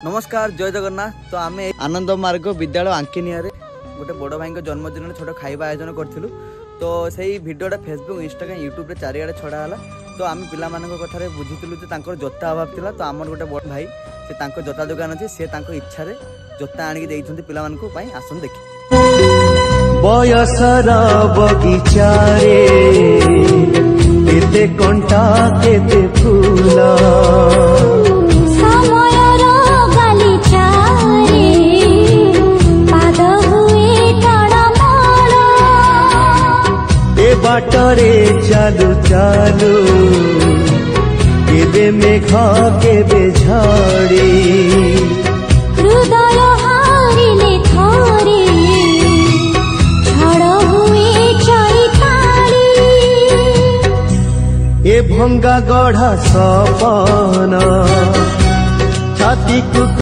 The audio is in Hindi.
नमस्कार जय जगन्नाथ। तो आम आनंद मार्ग विद्यालय आंकिनिया गोटे बड़ भाई जन्मदिन छोट खाଇବା आयोजन करूँ। तो सही भिडटा फेसबुक इंस्टाग्राम यूट्यूब चारिड़े छड़ा है। तो आम पिला कथार बुझीलु जोता अभाव था। तो आम गोटे बड़ भाई से जोता दुकान अच्छे सी इच्छा जोता आणिक पिला आसन देखी बयसर बगीचारे केते कंटा केते फूला बाटरे चालू चालू केबे मेघ केबे झाड़ी हृदय हारिले थोरे छड़ हुए चैताली ए भंगा गढ़ा सपना छाती को